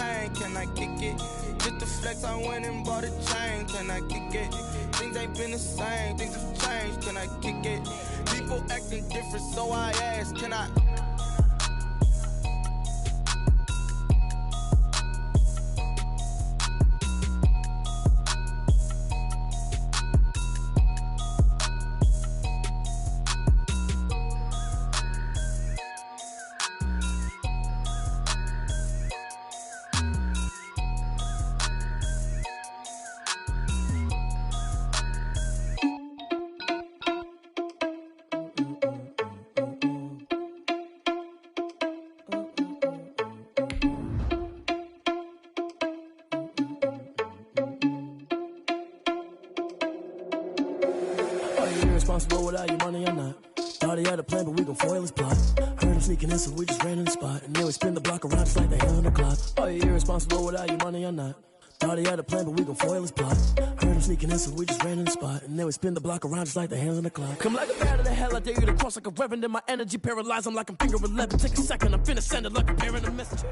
chain, can I kick it? Just the flex, I went and bought a chain, can I kick it? Things ain't been the same, things have changed, can I kick it? People acting different, so I ask, can I? Irresponsible without your money or not. Thought he had a plan, but we gon' foil his plot. Heard him sneaking in, so we just ran in the spot. And then we spin the block around just like the hand on the clock. Are you irresponsible without your money or not? Thought he had a plan, but we gon' foil his plot. Heard him sneaking in, so we just ran in the spot. And then we spin the block around just like the hands on the clock. Come like a bat of the hell, I dare you to cross like a reverend. And my energy paralyzed, I'm like I'm finger 11. Take a second, I'm finna send it like a parent a message.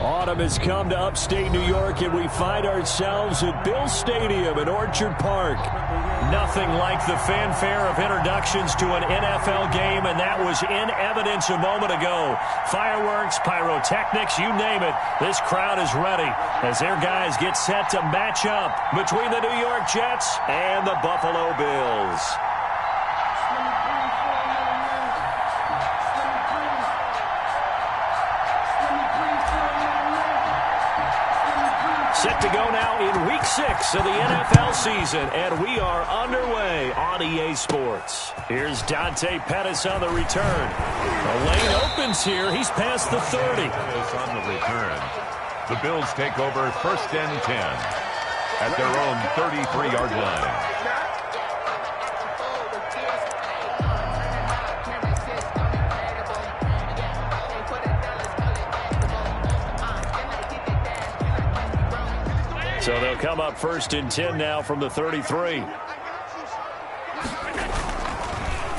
Autumn has come to upstate New York, and we find ourselves at Bill Stadium in Orchard Park. Nothing like the fanfare of introductions to an NFL game, and that was in evidence a moment ago. Fireworks, pyrotechnics, you name it. This crowd is ready as their guys get set to match up between the New York Jets and the Buffalo Bills. Set to go now in Week 6 of the NFL season, and we are underway on EA Sports. Here's Dante Pettis on the return. The lane opens here. He's past the 30. Pettis on the return. The Bills take over 1st and 10 at their own 33-yard line. So they'll come up 1st and 10 now from the 33.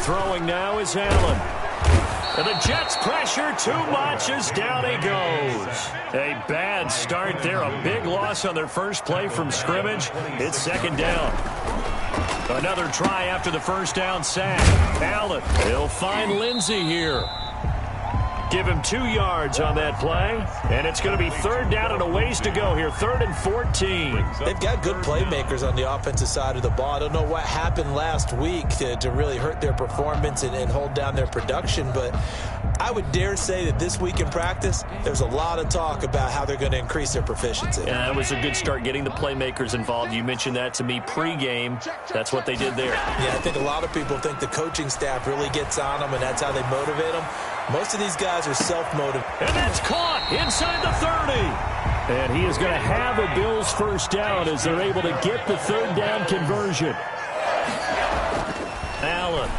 Throwing now is Allen. And the Jets pressure too much as down he goes. A bad start there. A big loss on their first play from scrimmage. It's 2nd down. Another try after the 1st down sack. Allen, he'll find Lindsey here. Give him 2 yards on that play, and it's going to be 3rd down and a ways to go here, 3rd and 14. They've got good playmakers on the offensive side of the ball. I don't know what happened last week to really hurt their performance and hold down their production, but I would dare say that this week in practice, there's a lot of talk about how they're going to increase their proficiency. Yeah, that was a good start getting the playmakers involved. You mentioned that to me pregame. That's what they did there. Yeah, I think a lot of people think the coaching staff really gets on them, and that's how they motivate them. Most of these guys are self-motivated. And that's caught inside the 30. And he is going to have a Bills 1st down as they're able to get the 3rd down conversion. Allen.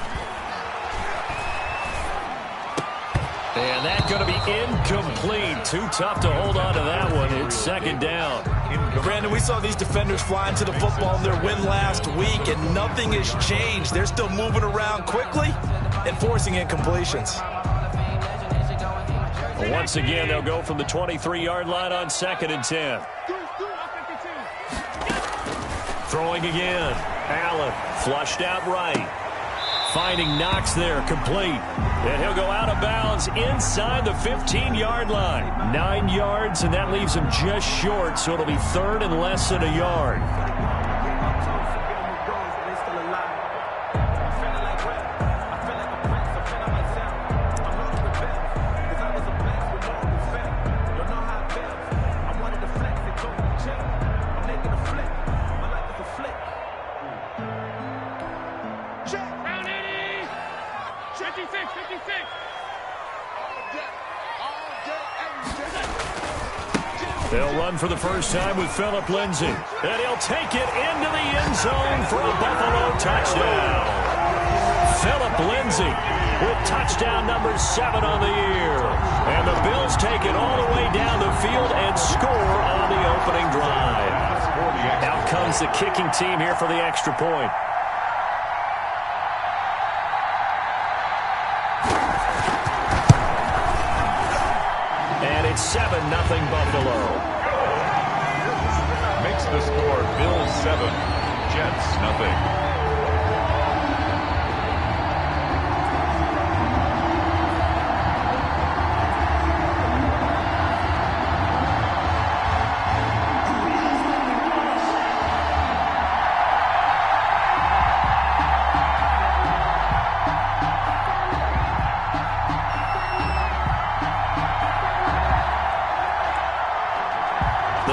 And that's going to be incomplete. Too tough to hold on to that one. It's 2nd down. Brandon, we saw these defenders flying to the football in their win last week, and nothing has changed. They're still moving around quickly and forcing incompletions. Once again, they'll go from the 23-yard line on 2nd and 10. Throwing again. Allen flushed out right. Finding Knox there, complete. And he'll go out of bounds inside the 15-yard line. 9 yards, and that leaves him just short, so it'll be 3rd and less than a yard. They'll run for the first time with Phillip Lindsay. And he'll take it into the end zone for a Buffalo touchdown. Phillip Lindsay with touchdown number 7 on the year. And the Bills take it all the way down the field and score on the opening drive. Out comes the kicking team here for the extra point. And it's 7-0 Buffalo. Makes the score Bills 7, Jets nothing.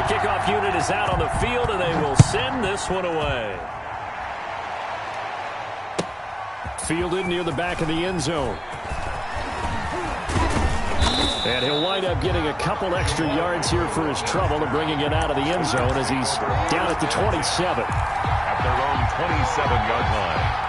Kickoff unit is out on the field, and they will send this one away. Fielded near the back of the end zone. And he'll wind up getting a couple extra yards here for his trouble and bringing it out of the end zone as he's down at the 27. At their own 27-yard line.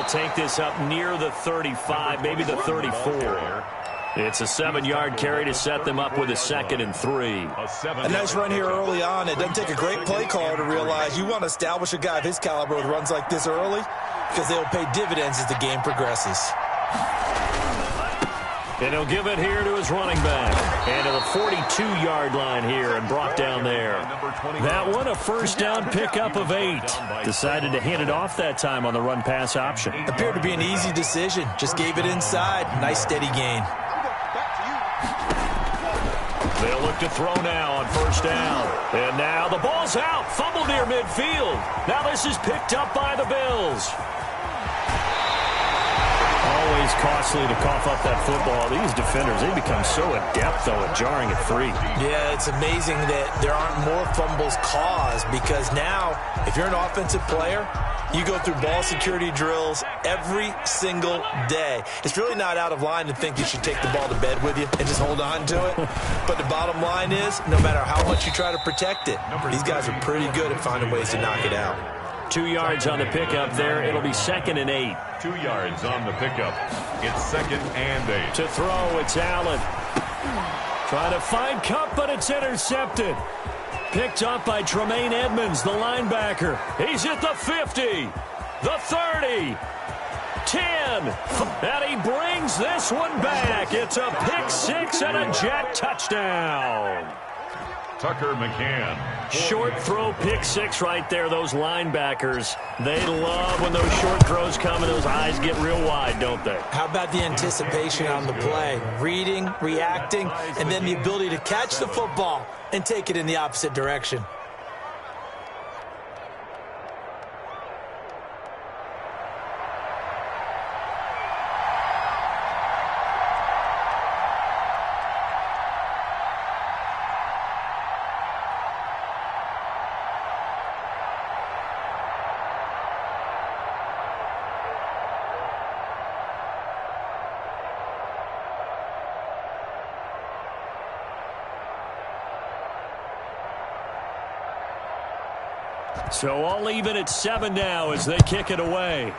Take this up near the 35, maybe the 34. It's a 7-yard carry to set them up with a 2nd and 3. A nice run here early on. It doesn't take a great play caller to realize you want to establish a guy of his caliber with runs like this early because they'll pay dividends as the game progresses. And he'll give it here to his running back. And to the 42-yard line here and brought down there. That one, a first down pickup of 8. Decided to hand it off that time on the run-pass option. Appeared to be an easy decision. Just gave it inside. Nice steady gain. They'll look to throw now on first down. And now the ball's out. Fumble near midfield. Now this is picked up by the Bills. Always costly to cough up that football. These defenders, they become so adept, though, at jarring it free. Yeah, it's amazing that there aren't more fumbles caused because now, if you're an offensive player, you go through ball security drills every single day. It's really not out of line to think you should take the ball to bed with you and just hold on to it. But the bottom line is, no matter how much you try to protect it, these guys are pretty good at finding ways to knock it out. 2 yards on the pickup there. It'll be 2nd and 8. 2 yards on the pickup. It's 2nd and 8. To throw, it's Allen. Trying to find Kupp, but it's intercepted. Picked up by Tremaine Edmonds, the linebacker. He's at the 50, the 30, 10. And he brings this one back. It's a pick 6 and a Jet touchdown. Tucker McCann. Short throw, pick 6 right there. Those linebackers, they love when those short throws come and those eyes get real wide, don't they? How about the anticipation on the play? Reading, reacting, and then the ability to catch the football and take it in the opposite direction. So all even at 7 now as they kick it away.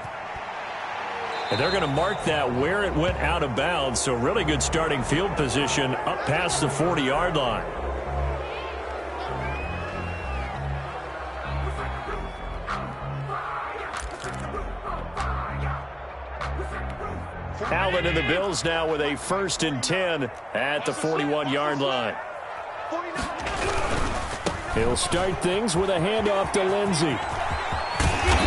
And they're going to mark that where it went out of bounds. So really good starting field position up past the 40-yard line. Allen and the Bills now with a 1st and 10 at the 41-yard line. He'll start things with a handoff to Lindsey.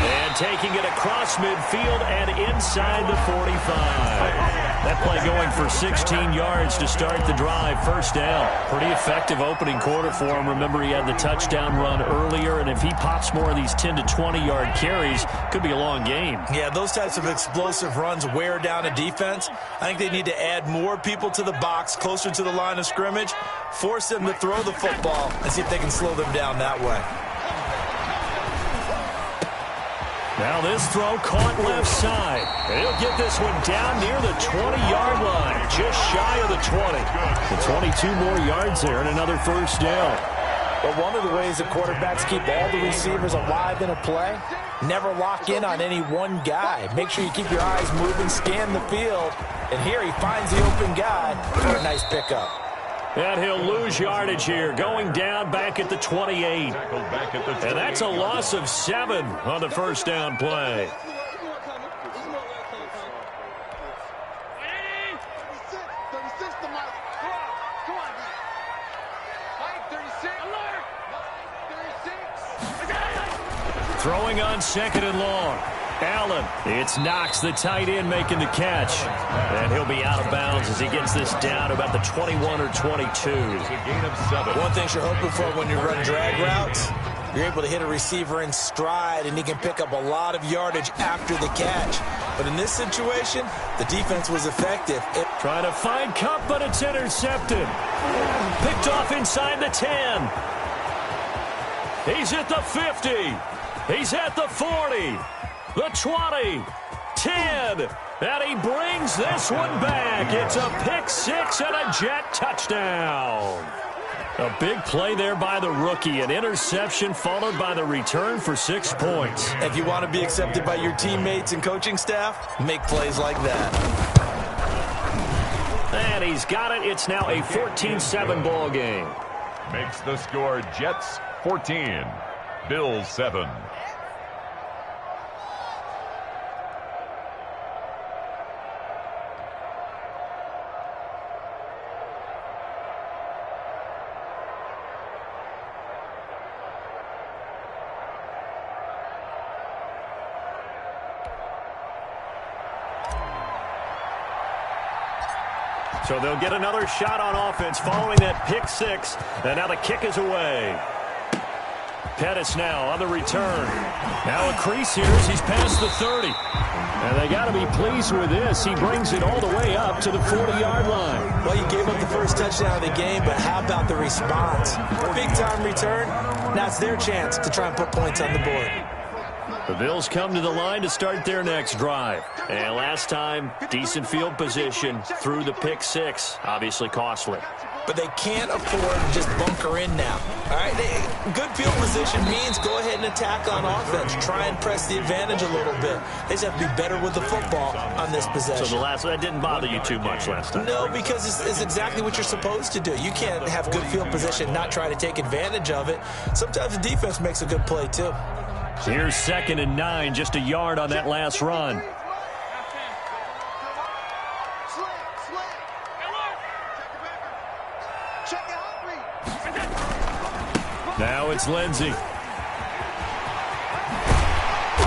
And taking it across midfield and inside the 45. That play going for 16 yards to start the drive. First down. Pretty effective opening quarter for him. Remember, he had the touchdown run earlier, and if he pops more of these 10 to 20-yard carries, could be a long game. Yeah, those types of explosive runs wear down a defense. I think they need to add more people to the box, closer to the line of scrimmage, force them to throw the football, and see if they can slow them down that way. Now this throw caught left side. And he'll get this one down near the 20-yard line, just shy of the 20. So 22 more yards there and another first down. But one of the ways that quarterbacks keep all the receivers alive in a play, never lock in on any one guy. Make sure you keep your eyes moving, scan the field. And here he finds the open guy for a nice pickup. And he'll lose yardage here, going down back at the 28. And that's a loss of 7 on the first down play. Throwing on 2nd and long. Allen. It's Knox, the tight end, making the catch. And he'll be out of bounds as he gets this down to about the 21 or 22. It's a gain of 7. One thing you're hoping for when you run drag routes, you're able to hit a receiver in stride, and he can pick up a lot of yardage after the catch. But in this situation, the defense was effective. Trying to find Kupp, but it's intercepted. Picked off inside the 10. He's at the 50. He's at the 40, the 20, 10, and he brings this one back. It's a pick 6 and a Jet touchdown. A big play there by the rookie, an interception followed by the return for 6 points. If you want to be accepted by your teammates and coaching staff, make plays like that. And he's got it. It's now a 14-7 ball game. Makes the score Jets 14, Bills 7. So they'll get another shot on offense following that pick 6. And now the kick is away. Pettis now on the return. Now a crease here as he's past the 30. And they got to be pleased with this. He brings it all the way up to the 40-yard line. Well, you gave up the first touchdown of the game, but how about the response? Big-time return. Now it's their chance to try and put points on the board. The Bills come to the line to start their next drive. And last time, decent field position through the pick 6. Obviously costly. But they can't afford to just bunker in now. All right, good field position means go ahead and attack on offense. Try and press the advantage a little bit. They just have to be better with the football on this possession. So that didn't bother you too much last time? No, because it's exactly what you're supposed to do. You can't have good field position and not try to take advantage of it. Sometimes the defense makes a good play, too. Here's 2nd and 9, just a yard on that last run. Now it's Lindsey.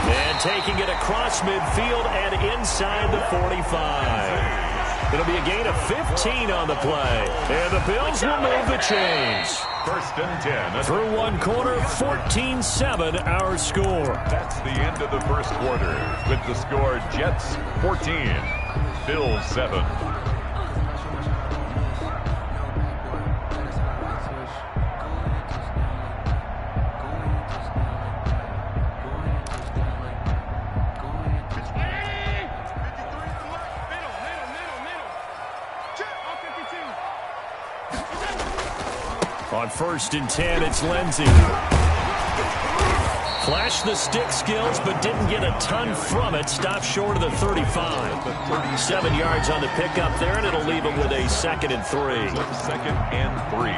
And taking it across midfield and inside the 45. It'll be a gain of 15 on the play. And the Bills will move the chains. 1st and 10. Through one quarter, 14-7 our score. That's the end of the first quarter with the score Jets 14, Bills 7. On 1st and 10, it's Lindsey. Flashed the stick skills, but didn't get a ton from it. Stopped short of the 35. 7 yards on the pickup there, and it'll leave him with a 2nd and 3. 2nd and 3.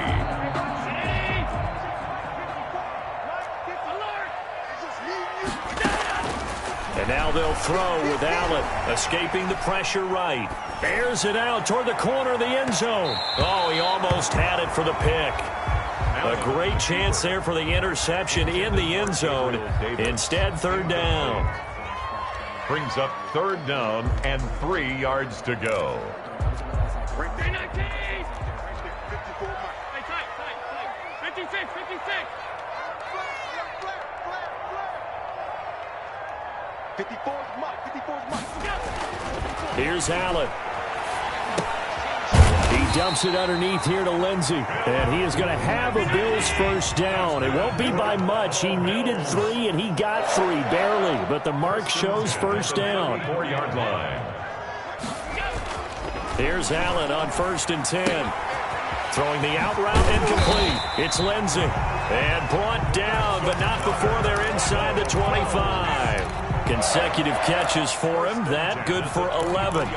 And now they'll throw with Allen, escaping the pressure right. Airs it out toward the corner of the end zone. Oh, he almost had it for the pick. A great chance there for the interception in the end zone. Instead, 3rd down. Brings up 3rd down and 3 yards to go. Here's Allen. He dumps it underneath here to Lindsey. And he is going to have a Bills first down. It won't be by much. He needed 3, and he got 3, barely. But the mark shows first down. 4-yard line. Here's Allen on 1st and 10. Throwing the out route incomplete. It's Lindsey. And brought down, but not before they're inside the 25. Consecutive catches for him. That good for 11.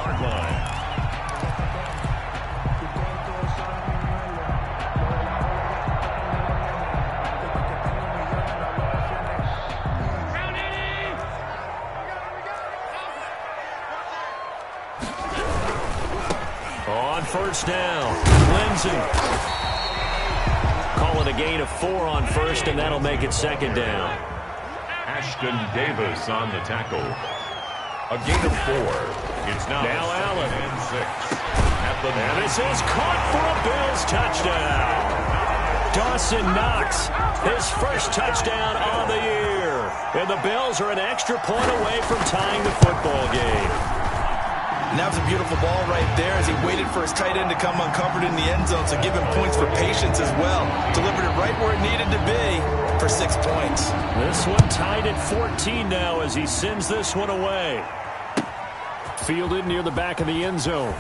On first down, Lindsey. Call it a gain of 4 on first, and that'll make it second down. Ashton Davis on the tackle. A gain of 4. It's now Allen. And 6. And this is caught for a Bills touchdown. Dawson Knox, his first touchdown on the year. And the Bills are an extra point away from tying the football game. And that was a beautiful ball right there as he waited for his tight end to come uncovered in the end zone, so give him points for patience as well. Delivered it right where it needed to be for 6 points. This one tied at 14 now as he sends this one away. Fielded near the back of the end zone.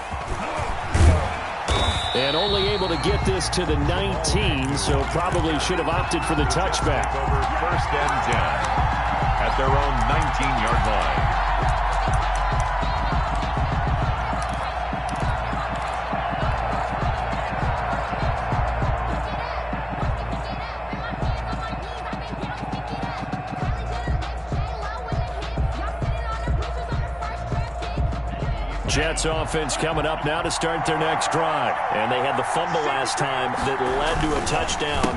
And only able to get this to the 19, so probably should have opted for the touchback. Over first and 10 at their own 19-yard line. Jets offense coming up now to start their next drive. And they had the fumble last time that led to a touchdown.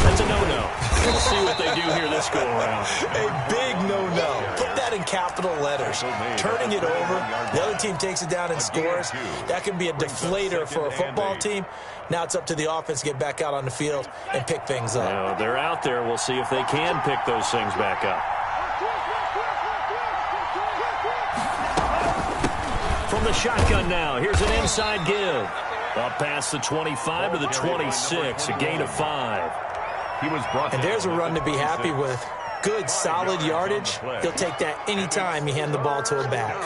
That's a no-no. We'll see what they do here this go-around. A big no-no. Put that in capital letters. Turning it over, the other team takes it down and scores. That can be a deflator for a football team. Now it's up to the offense to get back out on the field and pick things up. Now, they're out there. We'll see if they can pick those things back up. From the shotgun now, here's an inside give. Up past the 25 to the 26, a gain of 5. And there's a run to be happy with. Good, solid yardage. He'll take that anytime you hand the ball to a back.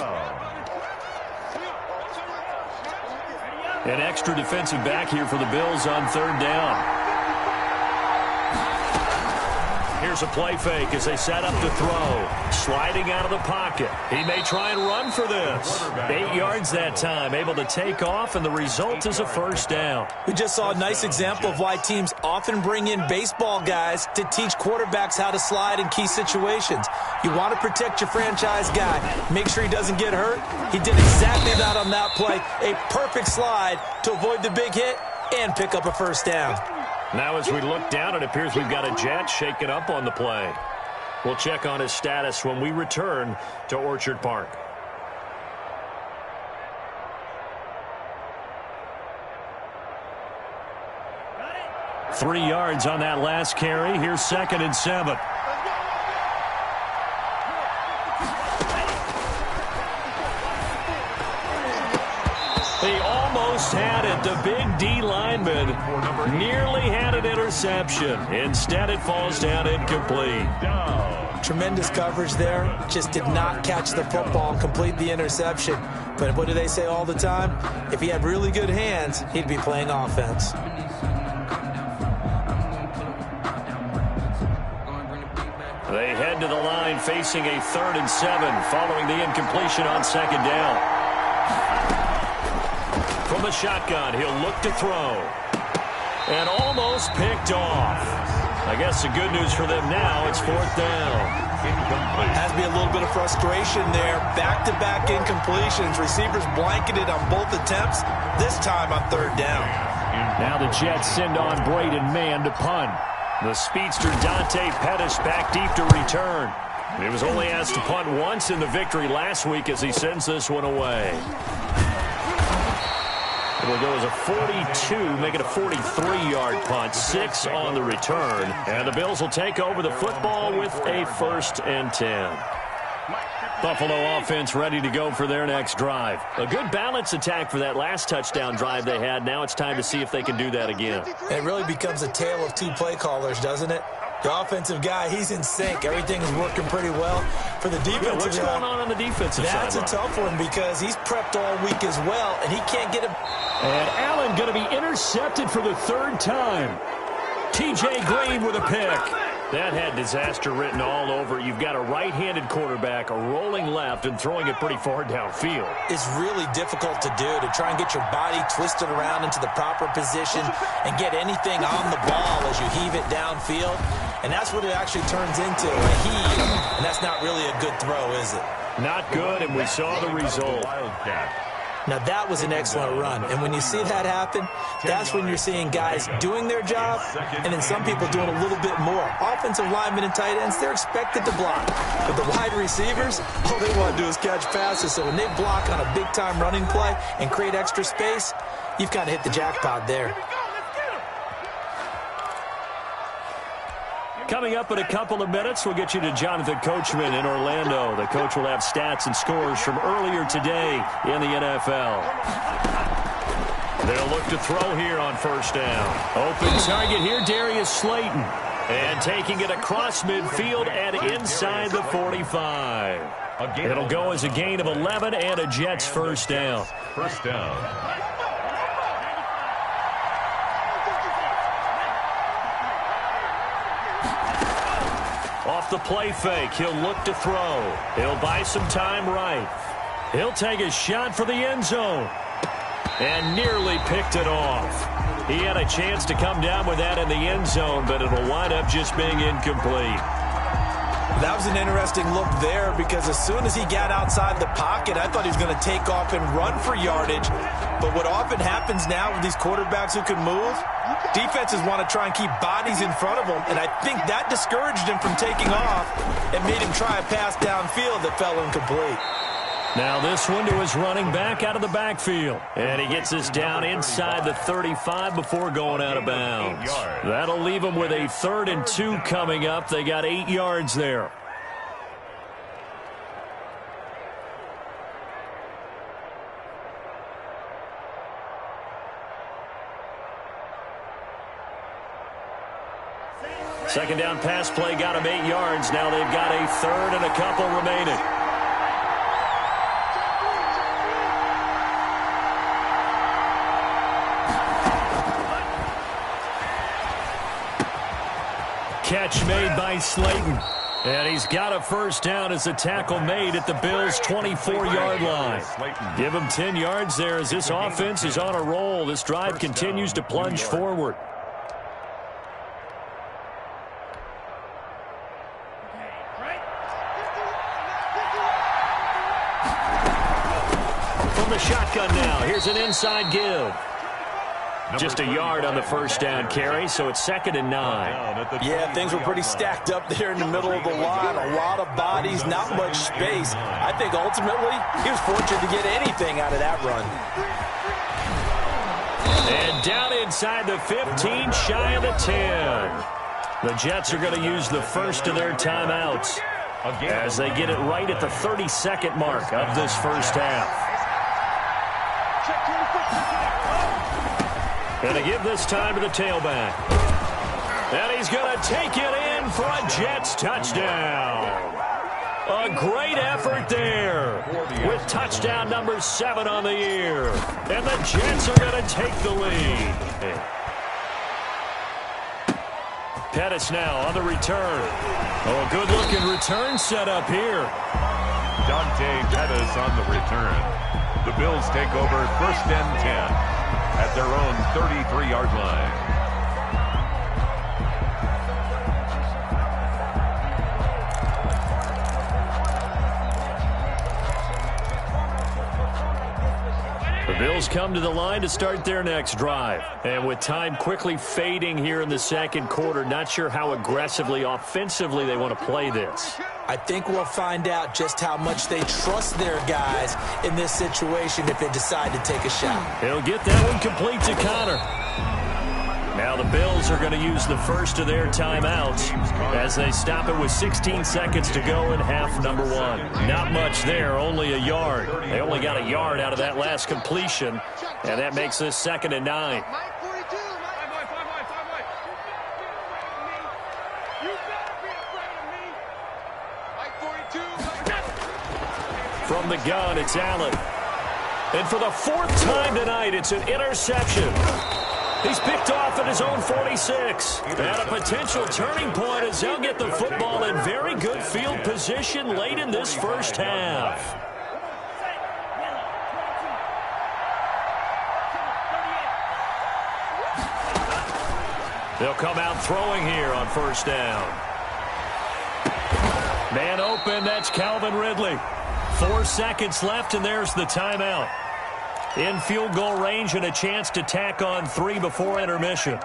An extra defensive back here for the Bills on third down. Here's a play fake as they set up to throw. Sliding out of the pocket. He may try and run for this. 8 yards that time, able to take off, and the result is a first down. We just saw a nice example of why teams often bring in baseball guys to teach quarterbacks how to slide in key situations. You want to protect your franchise guy. Make sure he doesn't get hurt. He did exactly that on that play. A perfect slide to avoid the big hit and pick up a first down. Now as we look down, it appears we've got a Jet shaken up on the play. We'll check on his status when we return to Orchard Park. Got it. 3 yards on that last carry. Here's 2nd and 7. He almost had it. The big D lineman nearly had an interception. Instead, it falls down incomplete. Tremendous coverage there. Just did not catch the football and complete the interception. But what do they say all the time? If he had really good hands, he'd be playing offense. They head to the line facing a 3rd and 7 following the incompletion on 2nd down. From the shotgun, he'll look to throw. And almost picked off. I guess the good news for them now, it's 4th down. Has to be a little bit of frustration there. Back-to-back incompletions. Receivers blanketed on both attempts, this time on 3rd down. Now the Jets send on Braden Mann to punt. The speedster Dante Pettis back deep to return. He was only asked to punt once in the victory last week as he sends this one away. It'll go as a 42, make it a 43-yard punt, 6 on the return. And the Bills will take over the football with a 1st and 10. Buffalo offense ready to go for their next drive. A good balanced attack for that last touchdown drive they had. Now it's time to see if they can do that again. It really becomes a tale of 2 play callers, doesn't it? The offensive guy, he's in sync. Everything is working pretty well. For the defense, what's going on the defensive side? That's a tough one because he's prepped all week as well, and he can't get it. And Allen going to be intercepted for the third time. T.J. Green with a pick. That had disaster written all over. You've got a right-handed quarterback, a rolling left, and throwing it pretty far downfield. It's really difficult to do, to try and get your body twisted around into the proper position and get anything on the ball as you heave it downfield. And that's what it actually turns into, a heave. And that's not really a good throw, is it? Not good, and we saw the result. Now, that was an excellent run. And when you see that happen, that's when you're seeing guys doing their job and then some people doing a little bit more. Offensive linemen and tight ends, they're expected to block. But the wide receivers, all they want to do is catch passes. So when they block on a big-time running play and create extra space, you've kind of hit the jackpot there. Coming up in a couple of minutes, we'll get you to Jonathan Coachman in Orlando. The coach will have stats and scores from earlier today in the NFL. They'll look to throw here on first down. Open target here, Darius Slayton. And taking it across midfield and inside the 45. It'll go as a gain of 11 and a Jets first down. First down. Off the play fake, he'll look to throw. He'll buy some time right. He'll take a shot for the end zone. And nearly picked it off. He had a chance to come down with that in the end zone, but it'll wind up just being incomplete. That was an interesting look there because as soon as he got outside the pocket, I thought he was going to take off and run for yardage. But what often happens now with these quarterbacks who can move, defenses want to try and keep bodies in front of them, and I think that discouraged him from taking off and made him try a pass downfield that fell incomplete. Now this one to his running back out of the backfield. And he gets this down inside the 35 before going out of bounds. That'll leave him with a 3rd and 2 coming up. They got 8 yards there. Second down pass play got him 8 yards. Now they've got a 3rd and a couple remaining. Catch made by Slayton. And he's got a first down as a tackle made at the Bills' 24-yard line. Give him 10 yards there as this offense is on a roll. This drive continues to plunge forward. From the shotgun now, here's an inside give. Just a yard on the first down carry, so it's 2nd and 9. Yeah, things were pretty stacked up there in the middle of the line. A lot of bodies, not much space. I think ultimately he was fortunate to get anything out of that run. And down inside the 15, shy of the 10. The Jets are going to use the first of their timeouts as they get it right at the 32nd mark of this first half. Going to give this time to the tailback. And he's going to take it in for a Jets touchdown. A great effort there with touchdown number 7 on the year. And the Jets are going to take the lead. Pettis now on the return. Oh, a good-looking return set up here. Dante Pettis on the return. The Bills take over 1st and 10. At their own 33-yard line. The Bills come to the line to start their next drive. And with time quickly fading here in the second quarter, not sure how aggressively, offensively they want to play this. I think we'll find out just how much they trust their guys in this situation if they decide to take a shot. He'll get that one complete to Connor. Now the Bills are going to use the first of their timeouts as they stop it with 16 seconds to go in half number 1. Not much there, only a yard. They only got a yard out of that last completion, and that makes this 2nd and 9. You better be afraid of me. Mike 42. From the gun, it's Allen. And for the fourth time tonight, it's an interception. He's picked off at his own 46. And a potential turning point as they'll get the football in very good field position late in this first half. They'll come out throwing here on first down. Man open, that's Calvin Ridley. 4 seconds left, and there's the timeout. In field goal range and a chance to tack on 3 before intermission.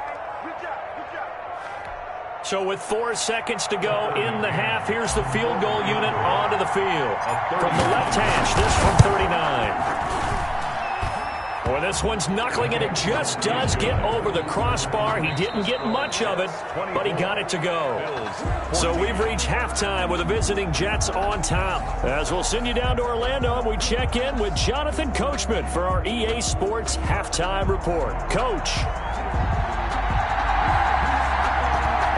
So with 4 seconds to go in the half, here's the field goal unit onto the field. From the left hash, this from 39. Well, this one's knuckling, and it just does get over the crossbar. He didn't get much of it, but he got it to go. So we've reached halftime with the visiting Jets on top. As we'll send you down to Orlando, and we check in with Jonathan Coachman for our EA Sports Halftime Report. Coach.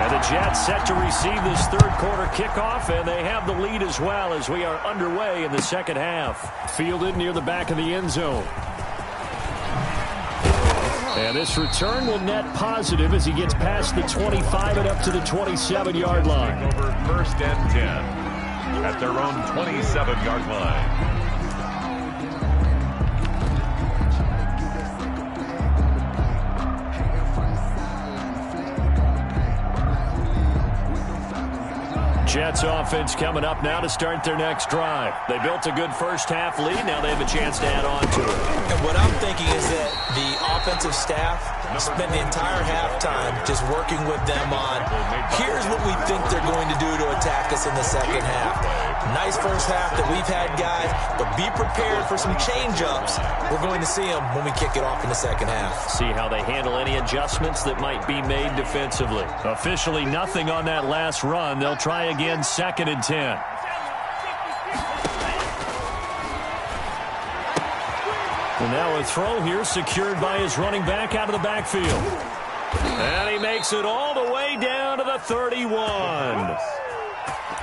And the Jets set to receive this third quarter kickoff, and they have the lead as well as we are underway in the second half. Fielded near the back of the end zone. And this return will net positive as he gets past the 25 and up to the 27-yard line. Over first and 10 at their own 27-yard line. Jets offense coming up now to start their next drive. They built a good first half lead. Now they have a chance to add on to it. And what I'm thinking is that the offensive staff spent the entire halftime just working with them on, here's what we think they're going to do to attack us in the second half. Nice first half that we've had, guys, but be prepared for some change-ups. We're going to see them when we kick it off in the second half. See how they handle any adjustments that might be made defensively. Officially nothing on that last run. They'll try again, 2nd and 10. And now a throw here secured by his running back out of the backfield. And he makes it all the way down to the 31.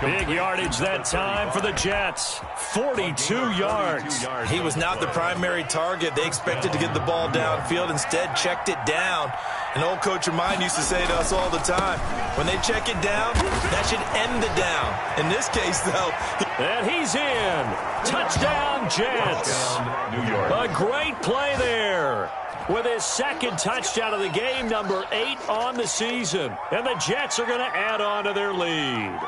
Big yardage that time for the Jets. 42 yards. He was not the primary target. They expected to get the ball downfield. Instead, checked it down. An old coach of mine used to say to us all the time, when they check it down, that should end the down. In this case, though. And he's in. Touchdown, Jets. New York. A great play there. With his second touchdown of the game, number 8 on the season. And the Jets are going to add on to their lead.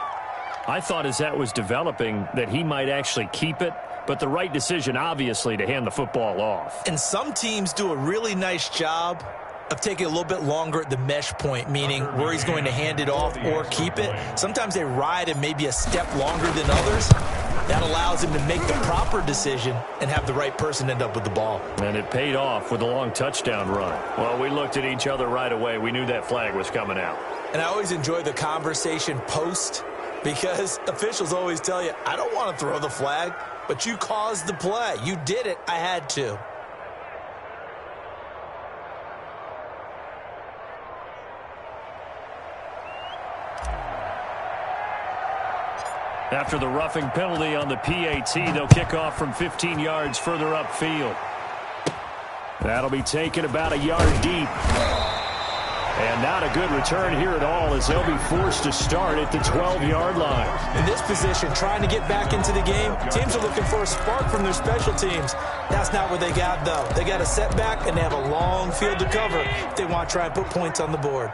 I thought as that was developing that he might actually keep it, but the right decision, obviously, to hand the football off. And some teams do a really nice job of taking a little bit longer at the mesh point, meaning where he's going to hand it off or keep it. Sometimes they ride him maybe a step longer than others. That allows him to make the proper decision and have the right person end up with the ball. And it paid off with a long touchdown run. Well, we looked at each other right away. We knew that flag was coming out. And I always enjoy the conversation post, because officials always tell you, I don't want to throw the flag, but you caused the play. You did it. I had to. After the roughing penalty on the PAT, they'll kick off from 15 yards further upfield. That'll be taken about a yard deep. And not a good return here at all as they'll be forced to start at the 12-yard line. In this position, trying to get back into the game, teams are looking for a spark from their special teams. That's not what they got, though. They got a setback, and they have a long field to cover if they want to try and put points on the board.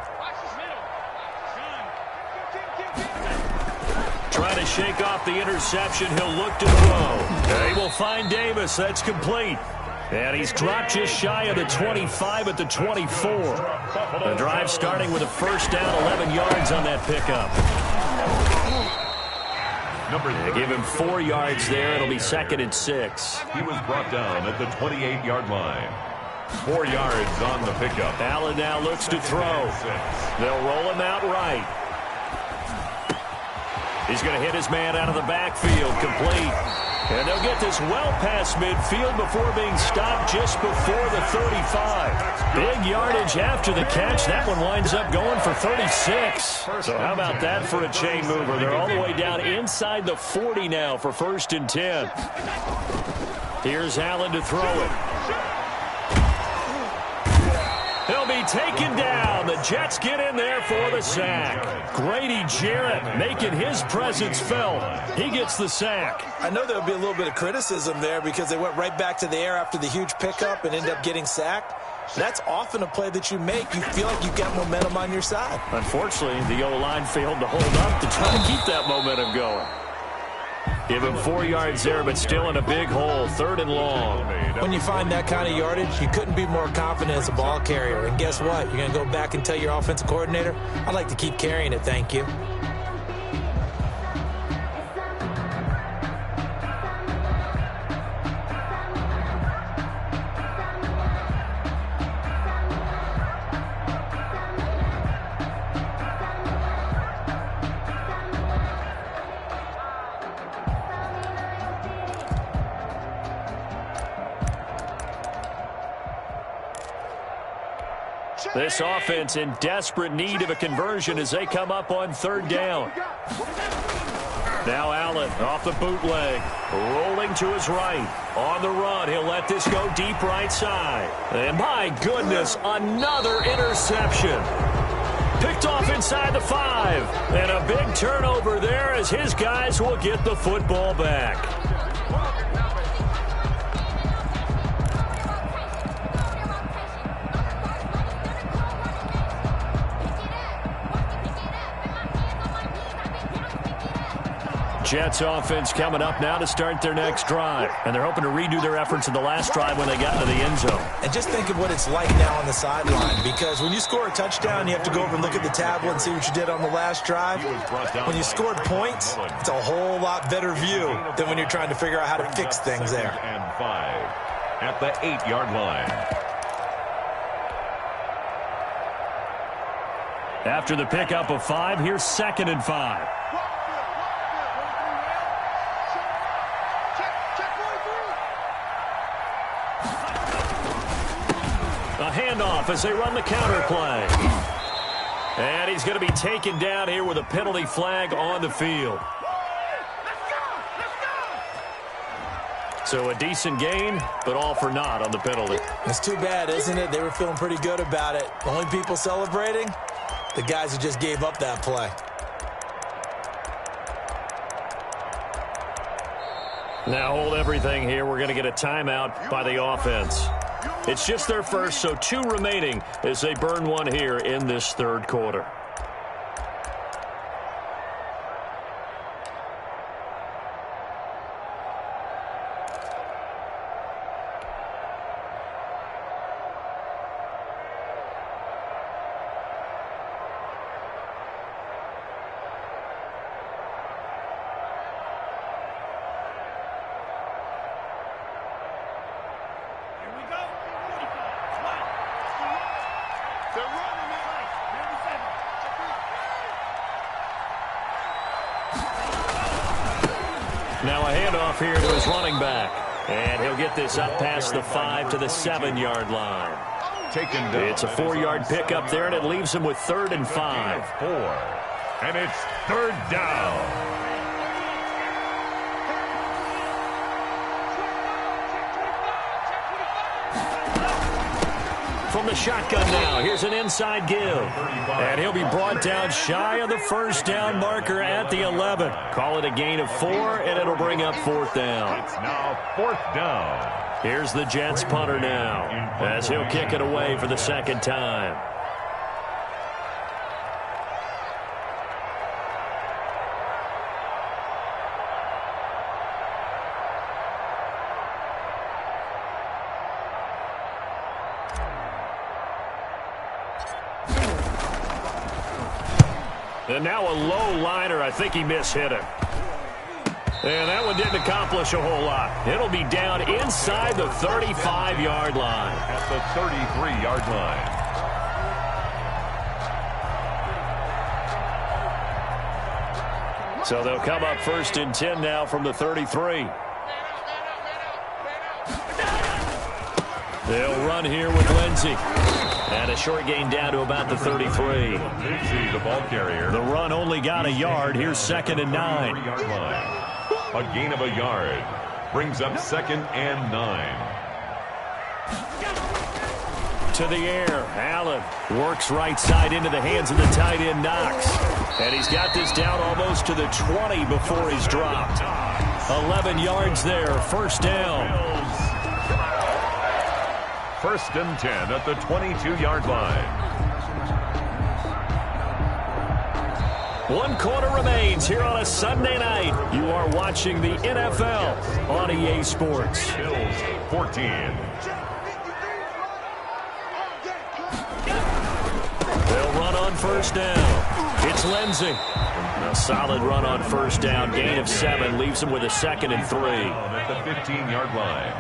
Trying to shake off the interception. He'll look to throw. They will find Davis. That's complete. And he's dropped just shy of the 25 at the 24. The drive starting with a first down, 11 yards on that pickup. They give him 4 yards there. It'll be 2nd and 6. He was brought down at the 28-yard line. 4 yards on the pickup. Allen now looks to throw. They'll roll him out right. He's going to hit his man out of the backfield. Complete. And they'll get this well past midfield before being stopped just before the 35. Big yardage after the catch. That one winds up going for 36. So how about that for a chain mover? They're all the way down inside the 40 now for 1st and 10. Here's Allen to throw it. He'll be taken down. The Jets get in there for the sack. Grady Jarrett making his presence felt. He gets the sack. I know there'll be a little bit of criticism there because they went right back to the air after the huge pickup and ended up getting sacked. That's often a play that you make. You feel like you've got momentum on your side. Unfortunately, the O-line failed to hold up to try to keep that momentum going. Give him 4 yards there, but still in a big hole. 3rd and long. When you find that kind of yardage, you couldn't be more confident as a ball carrier. And guess what? You're going to go back and tell your offensive coordinator, I'd like to keep carrying it, thank you. This offense in desperate need of a conversion as they come up on 3rd down. Now Allen off the bootleg, rolling to his right. On the run, he'll let this go deep right side. And my goodness, another interception. Picked off inside the 5. And a big turnover there as his guys will get the football back. Jets offense coming up now to start their next drive. And they're hoping to redo their efforts in the last drive when they got into the end zone. And just think of what it's like now on the sideline, because when you score a touchdown, you have to go over and look at the tablet and see what you did on the last drive. When you scored points, it's a whole lot better view than when you're trying to figure out how to fix things there. And 5 at the 8-yard line. After the pickup of 5, here's 2nd and 5. Handoff as they run the counter play. And he's going to be taken down here with a penalty flag on the field. So a decent gain, but all for naught on the penalty. It's too bad, isn't it? They were feeling pretty good about it. The only people celebrating, the guys who just gave up that play. Now hold everything here. We're going to get a timeout by the offense. It's just their first, so 2 remaining as they burn one here in this 3rd quarter. Now a handoff here to his running back. And he'll get this up past the 5 to the 7-yard line. Taken down. It's a 4-yard pickup there, and it leaves him with 3rd and 5. 4. And it's 3rd down. From the shotgun now, here's an inside give. And he'll be brought down shy of the 1st down marker at the 11. Call it a gain of 4, and it'll bring up 4th down. It's now 4th down. Here's the Jets punter now, as he'll kick it away for the 2nd time. And now a low liner. I think he mishit it. And that one didn't accomplish a whole lot. It'll be down inside the 35-yard line. At the 33-yard line. So they'll come up 1st and 10 now from the 33. They'll run here with Lindsey. And a short gain down to about the 33. Lindsey, the ball carrier. The run only got a yard. Here's 2nd and 9. 3-yard line. A gain of a yard. Brings up 2nd and 9. To the air. Allen works right side into the hands of the tight end Knox. And he's got this down almost to the 20 before he's dropped. 11 yards there. 1st down. 1st and 10 at the 22-yard line. 1 quarter remains here on a Sunday night. You are watching the NFL on EA Sports. Bills 14. They'll run on 1st down. It's Lindsey. A solid run on 1st down. Gain of 7 leaves him with a 2nd and 3. At the 15-yard line.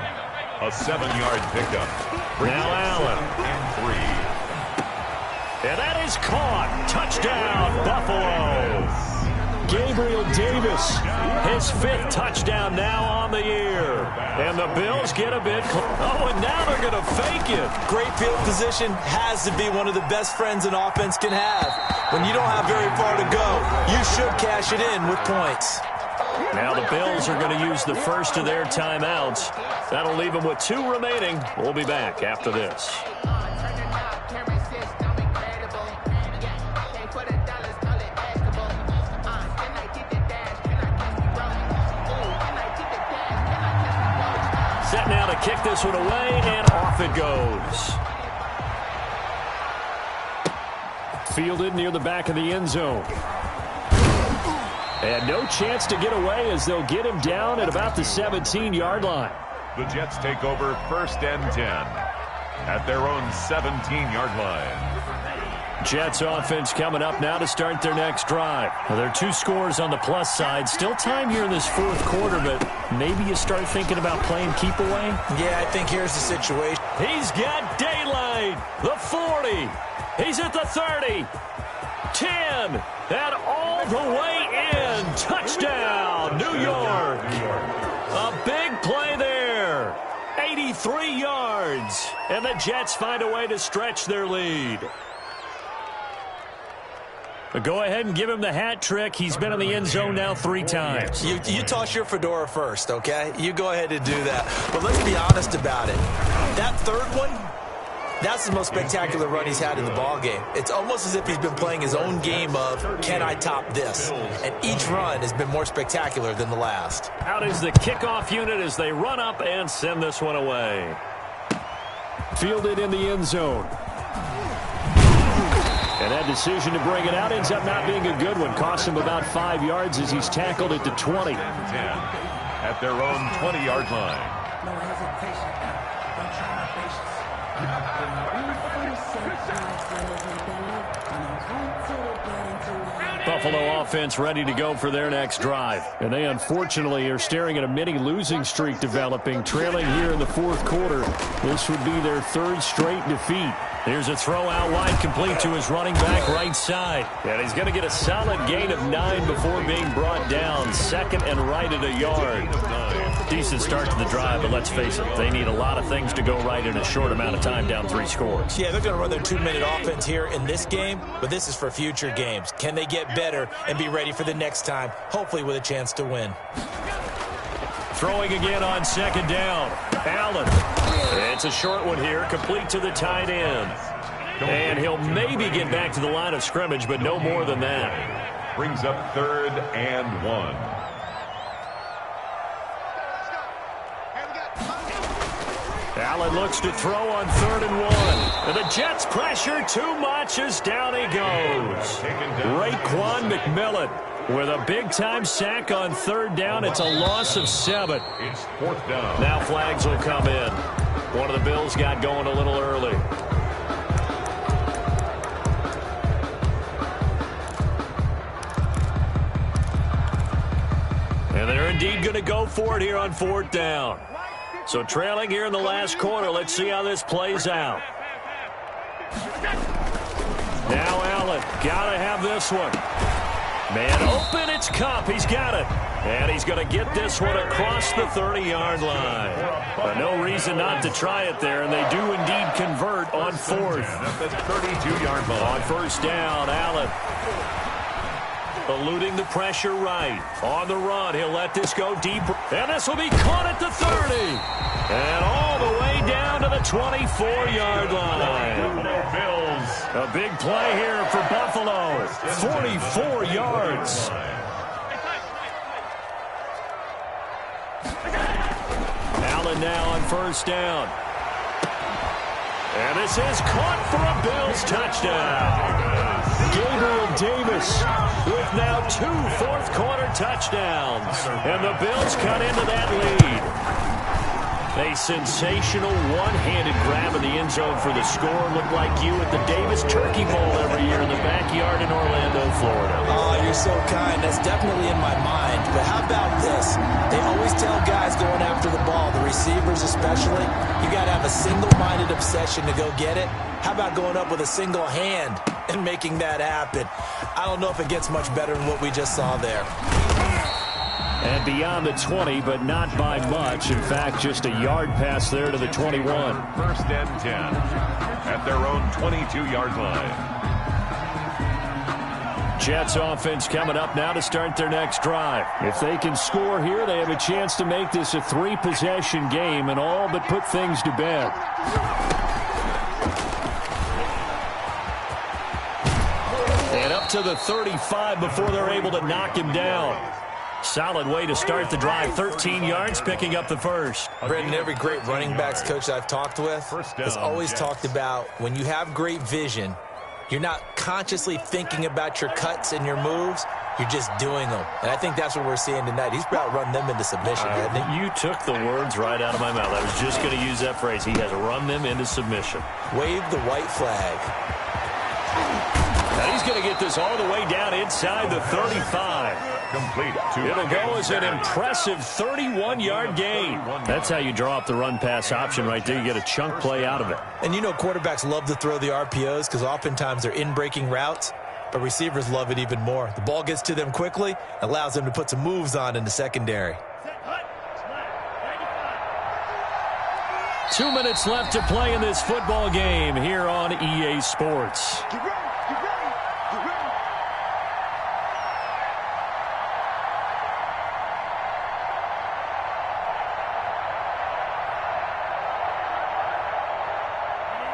A 7-yard pickup. Now Allen. And 3. And that is caught. Touchdown, Buffalo. Gabriel Davis, his 5th touchdown now on the year. And the Bills get a bit oh, and now they're going to fake it. Great field position has to be one of the best friends an offense can have. When you don't have very far to go, you should cash it in with points. Now the Bills are going to use the first of their timeouts. That'll leave them with 2 remaining. We'll be back after this. Set now to kick this one away, and off it goes. Fielded near the back of the end zone. And no chance to get away as they'll get him down at about the 17-yard line. The Jets take over 1st and 10 at their own 17-yard line. Jets offense coming up now to start their next drive. Well, there are 2 scores on the plus side. Still time here in this 4th quarter, but maybe you start thinking about playing keep away? Yeah, I think here's the situation. He's got daylight. The 40. He's at the 30. 10. And all the way in. Touchdown, New York. A big play there. 83 yards. And the Jets find a way to stretch their lead. But go ahead and give him the hat trick. He's been in the end zone now 3 times. You toss your fedora first, okay? You go ahead and do that. But let's be honest about it. That 3rd one, that's the most spectacular run he's had in the ballgame. It's almost as if he's been playing his own game of, can I top this? And each run has been more spectacular than the last. Out is the kickoff unit as they run up and send this one away. Fielded in the end zone. And that decision to bring it out ends up not being a good one. Costs him about 5 yards as he's tackled at the 20. 10 at their own 20-yard line. No hesitation. Don't try my patience. Buffalo offense ready to go for their next drive. And they unfortunately are staring at a mini losing streak developing, trailing here in the 4th quarter. This would be their 3rd straight defeat. Here's a throw out wide, complete to his running back right side. And he's going to get a solid gain of 9 before being brought down. 2nd and right at a yard. Decent start to the drive, but let's face it, they need a lot of things to go right in a short amount of time, down 3 scores. Yeah, they're going to run their 2-minute offense here in this game, but this is for future games. Can they get better and be ready for the next time, hopefully with a chance to win? Throwing again on 2nd down. Allen. It's a short one here, complete to the tight end. And he'll maybe get back to the line of scrimmage, but no more than that. Brings up 3rd and 1. Allen looks to throw on 3rd and 1. And the Jets pressure too much as down he goes. Raekwon McMillan with a big-time sack on 3rd down. It's a loss of 7. It's 4th down. Now flags will come in. One of the Bills got going a little early. And they're indeed going to go for it here on 4th down. So trailing here in the last quarter. Let's see how this plays out. Now Allen, got to have this one. Man open, it's Kupp. He's got it. And he's going to get this one across the 30-yard line. No reason not to try it there, and they do indeed convert on fourth. At the 32-yard line. On first down, Allen. Eluding the pressure right. On the run, he'll let this go deep. And this will be caught at the 30. And all the way down to the 24-yard line. A big play here for Buffalo. 44 yards. Allen now on first down. And this is caught for a Bills touchdown. Gabriel Davis with now 2 fourth-quarter touchdowns. And the Bills cut into that lead. A sensational one-handed grab in the end zone for the score. Looked like you at the Davis Turkey Bowl every year in the backyard in Orlando, Florida. Oh, you're so kind. That's definitely in my mind. But how about this? They always tell guys going after the ball, the receivers especially, you got to have a single-minded obsession to go get it. How about going up with a single hand and making that happen? I don't know if it gets much better than what we just saw there. And beyond the 20, but not by much. In fact, just a yard pass there to the 21. First and 10 at their own 22-yard line. Jets offense coming up now to start their next drive. If they can score here, they have a chance to make this a 3-possession game and all but put things to bed. And up to the 35 before they're able to knock him down. Solid way to start the drive. 13 yards, picking up the first. Brendan, every great running backs coach I've talked with has always talked about when you have great vision, you're not consciously thinking about your cuts and your moves. You're just doing them. And I think that's what we're seeing tonight. He's about run them into submission, hasn't he? You took the words right out of my mouth. I was just going to use that phrase. He has run them into submission. Wave the white flag. Now he's going to get this all the way down inside the 35. Complete. It'll go as an impressive 31-yard gain. That's how you draw up the run-pass option right there. You get a chunk play out of it. And you know quarterbacks love to throw the RPOs because oftentimes they're in-breaking routes, but receivers love it even more. The ball gets to them quickly, allows them to put some moves on in the secondary. 2 minutes left to play in this football game here on EA Sports.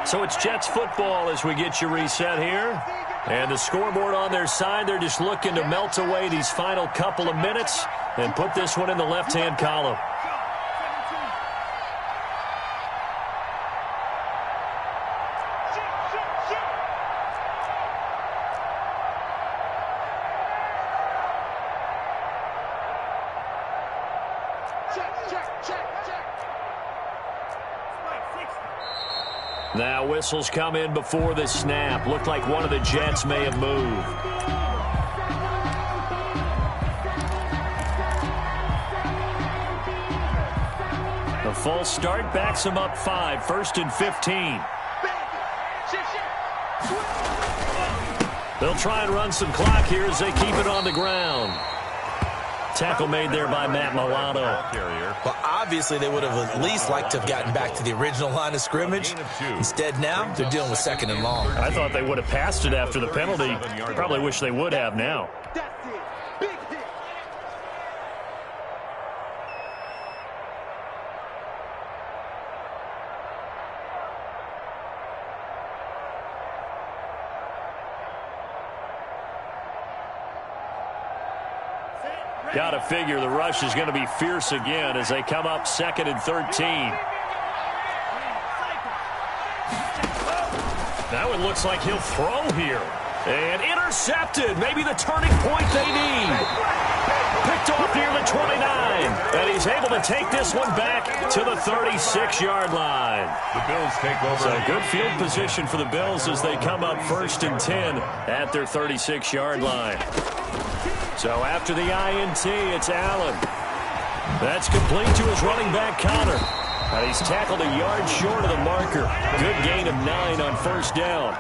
So it's Jets football as we get you reset here. And the scoreboard on their side, they're just looking to melt away these final couple of minutes and put this one in the left-hand column. Now whistles come in before the snap. Looked like one of the Jets may have moved. A false start backs him up 5. 1st and 15. They'll try and run some clock here as they keep it on the ground. Tackle made there by Matt Milano. Well, obviously they would have at least liked to have gotten back to the original line of scrimmage. Instead now, they're dealing with 2nd and long. I thought they would have passed it after the penalty. Probably wish they would have now. Got to figure the rush is going to be fierce again as they come up 2nd and 13. Now it looks like he'll throw here. And intercepted. Maybe the turning point they need. Picked off near the 29. And he's able to take this one back to the 36-yard line. The Bills take over. So good field position for the Bills as they come up 1st and 10 at their 36-yard line. So after the INT, it's Allen. That's complete to his running back, Connor. And he's tackled a yard short of the marker. Good gain of 9 on 1st down.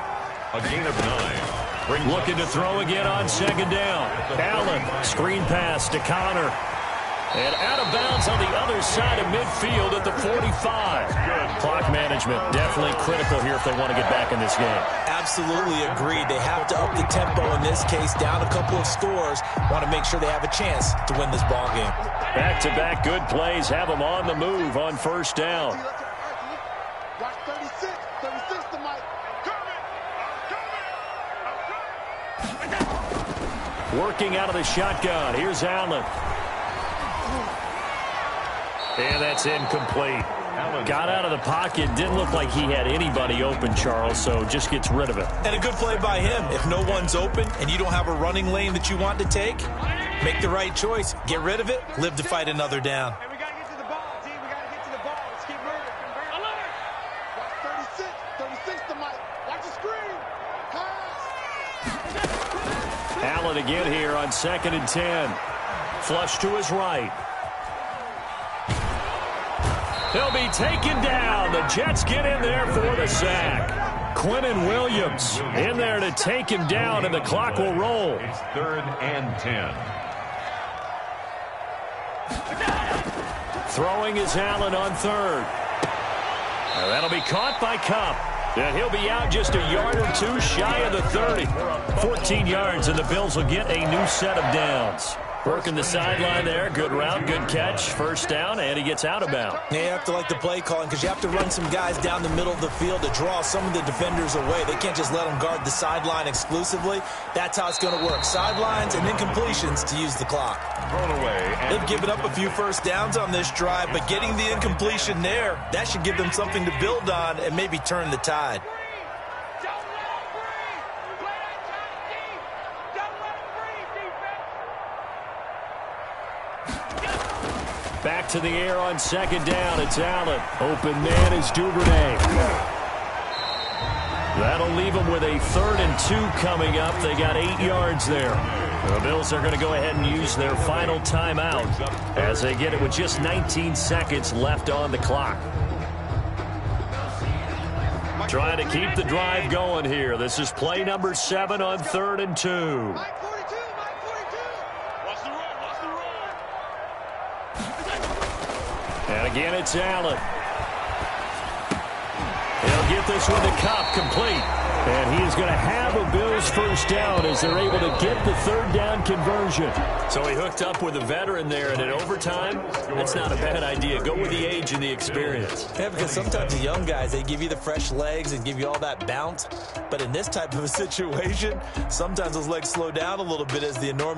A gain of 9. Looking to throw again on 2nd down. Allen, screen pass to Connor. And out of bounds on the other side of midfield at the 45. Good. Clock management definitely critical here if they want to get back in this game. Absolutely agreed. They have to up the tempo in this case, down a couple of scores. Want to make sure they have a chance to win this ball game. Back-to-back good plays have them on the move on first down. Watch 36. 36 to Mike. Working out of the shotgun. Here's Allen. And that's incomplete. Got out of the pocket. Didn't look like he had anybody open, Charles, so just gets rid of it. And a good play by him. If no one's open and you don't have a running lane that you want to take, make the right choice. Get rid of it. Live to fight another down. And we got to get to the ball, team. We got to get to the ball. Let's keep moving. Alert. Watch 36. 36 to Mike. Watch the screen. Pass. Allen again here on 2nd and 10. Flush to his right. He'll be taken down. The Jets get in there for the sack. Quinnen Williams in there to take him down, and the clock will roll. It's 3rd and 10. Throwing is Allen on 3rd. That'll be caught by Kupp. And he'll be out just a yard or two shy of the 30. 14 yards, and the Bills will get a new set of downs. Working the sideline there. Good route, good catch. First down, and he gets out of bounds. Yeah, you have to like the play calling because you have to run some guys down the middle of the field to draw some of the defenders away. They can't just let them guard the sideline exclusively. That's how it's going to work. Sidelines and incompletions to use the clock. Thrown away. They've given up a few first downs on this drive, but getting the incompletion there, that should give them something to build on and maybe turn the tide. Back to the air on 2nd down. It's Allen. Open man is Duvernay. That'll leave them with a 3rd and 2 coming up. They got 8 yards there. The Bills are going to go ahead and use their final timeout as they get it with just 19 seconds left on the clock. Trying to keep the drive going here. This is play number 7 on 3rd and 2. And again, it's Allen. He'll get this one to Kupp complete. And he is going to have a Bills first down as they're able to get the 3rd down conversion. So he hooked up with a veteran there, and in overtime, that's not a bad idea. Go with the age and the experience. Yeah, because sometimes the young guys, they give you the fresh legs and give you all that bounce. But in this type of a situation, sometimes those legs slow down a little bit as the enormous